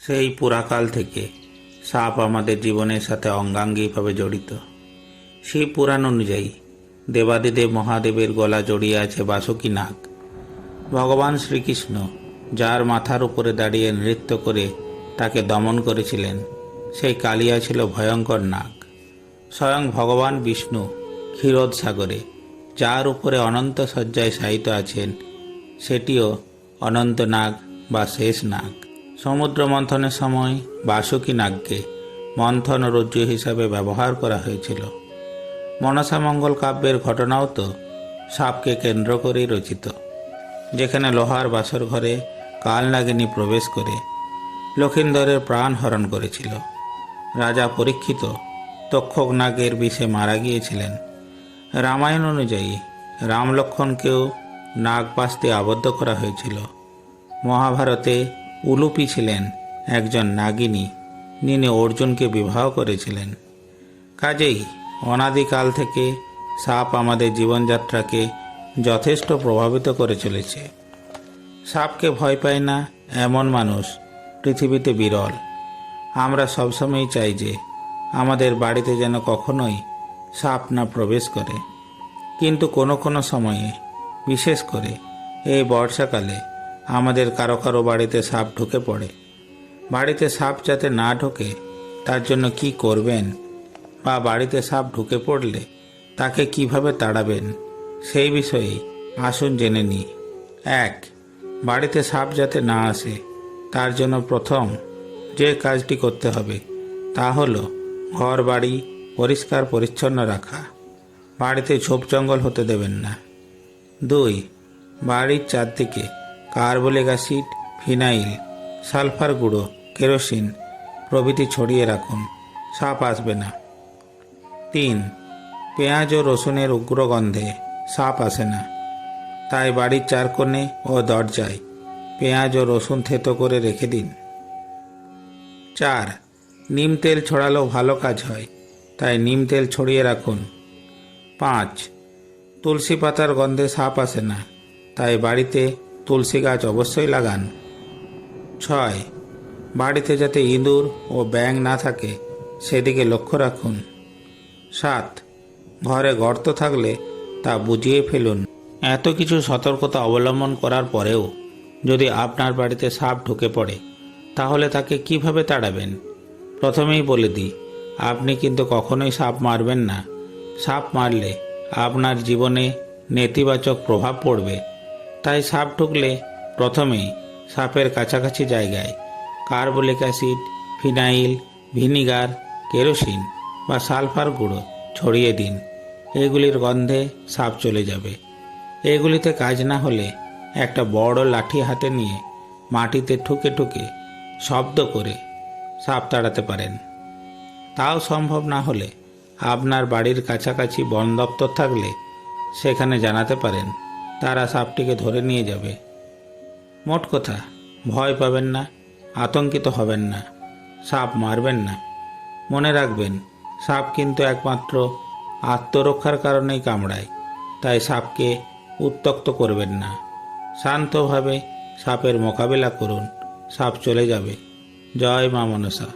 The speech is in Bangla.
সেই পুরাকাল থেকে সাপ আমাদের জীবনের সাথে অঙ্গাঙ্গিভাবে জড়িত। সেই পুরাণ অনুযায়ী দেবাদিদেব মহাদেবের গলা জড়িয়ে আছে বাসুকী নাগ। ভগবান শ্রীকৃষ্ণ যার মাথার উপরে দাঁড়িয়ে নৃত্য করে তাকে দমন করেছিলেন, সেই কালিয়া ছিল ভয়ঙ্কর নাগ। স্বয়ং ভগবান বিষ্ণু ক্ষীরোদ সাগরে যার উপরে অনন্ত শয্যায় শায়িত আছেন, সেটিও অনন্ত নাগ বা শেষ নাগ। সমুদ্র মন্থনের সময় বাসুকী নাগকে মন্থন রজ্জু হিসাবে ব্যবহার করা হয়েছিল। মনসামঙ্গল কাব্যের ঘটনাও তো সাপকে কেন্দ্র করেই রচিত, যেখানে লোহার বাসর ঘরে কালনাগিনী প্রবেশ করে লক্ষিন্দরের প্রাণ হরণ করেছিল। রাজা পরীক্ষিত তক্ষক নাগের বিষে মারা গিয়েছিলেন। রামায়ণ অনুযায়ী রাম লক্ষ্মণকেও নাগপাশে আবদ্ধ করা হয়েছিল। মহাভারতে উলুপি ছিলেন একজন নাগিনী, যিনি অর্জুনকে বিবাহ করেছিলেন। কাজেই অনাদিকাল থেকে সাপ আমাদের জীবনযাত্রাকে যথেষ্ট প্রভাবিত করে চলেছে। সাপকে ভয় পায় না এমন মানুষ পৃথিবীতে বিরল। আমরা সবসময় চাই যে আমাদের বাড়িতে যেন কখনোই সাপ না প্রবেশ করে, কিন্তু কোনো কোনো সময়ে, বিশেষ করে এই বর্ষাকালে, আমাদের কারো কারো বাড়িতে সাপ ঢুকে পড়ে। বাড়িতে সাপ যাতে না ঢোকে তার জন্য কি করবেন, বা বাড়িতে সাপ ঢুকে পড়লে তাকে কিভাবে তাড়াবেন, সেই বিষয়ে আসুন জেনে নিই। 1. বাড়িতে সাপ যাতে না আসে তার জন্য প্রথম যে কাজটি করতে হবে তা হলো ঘর বাড়ি পরিষ্কার পরিচ্ছন্ন রাখা। বাড়িতে ঝোপ জঙ্গল হতে দেবেন না। 2. বাড়ির চারদিকে কার্বলিক অ্যাসিড, ফিনাইল, সালফার গুঁড়ো, কেরোসিন প্রভৃতি ছড়িয়ে রাখুন, সাপ আসবে না। 3. পেঁয়াজ ও রসুনের উগ্র গন্ধে সাপ আসে না, তাই বাড়ির চার কোণে ও দরজায় পেঁয়াজ ও রসুন থেতো করে রেখে দিন। 4. নিম তেল ছড়ালেও ভালো কাজ হয়, তাই নিম তেল ছড়িয়ে রাখুন। 5. তুলসী পাতার গন্ধে সাপ আসে না, তাই বাড়িতে তুলসী গাছ অবশ্যই লাগান। 6. বাড়িতে যাতে ইঁদুর ও ব্যাঙ না থাকে সেদিকে লক্ষ্য রাখুন। 7. ঘরে গর্ত থাকলে তা বুঝিয়ে ফেলুন। এত কিছু সতর্কতা অবলম্বন করার পরেও যদি আপনার বাড়িতে সাপ ঢুকে পড়ে, তাহলে তাকে কিভাবে তাড়াবেন? প্রথমেই বলে দিই, আপনি কিন্তু কখনোই সাপ মারবেন না। সাপ মারলে আপনার জীবনে নেতিবাচক প্রভাব পড়বে। তাই সাপ ঢুকলে প্রথমেই সাপের কাছাকাছি জায়গায় carbolic acid, phenyl, vinegar, kerosene বা সালফার গুঁড়ো ছড়িয়ে দিন। এগুলির গন্ধে সাপ চলে যাবে। এগুলিতে কাজ না হলে একটা বড় লাঠি হাতে নিয়ে মাটিতে ঠুকে ঠুকে শব্দ করে সাপ তাড়াতে পারেন। তাও সম্ভব না হলে আপনার বাড়ির কাছাকাছি বন দপ্তর থাকলে সেখানে জানাতে পারেন, তারা সাপটিকে ধরে নিয়ে যাবে। মোট কথা, ভয় পাবেন না, আতঙ্কিত হবেন না, সাপ মারবেন না। মনে রাখবেন, সাপ কিন্তু একমাত্র আত্মরক্ষার কারণেই কামড়ায়, তাই সাপকে উত্ত্যক্ত করবেন না। শান্তভাবে সাপের মোকাবিলা করুন, সাপ চলে যাবে। জয় মা মনসা।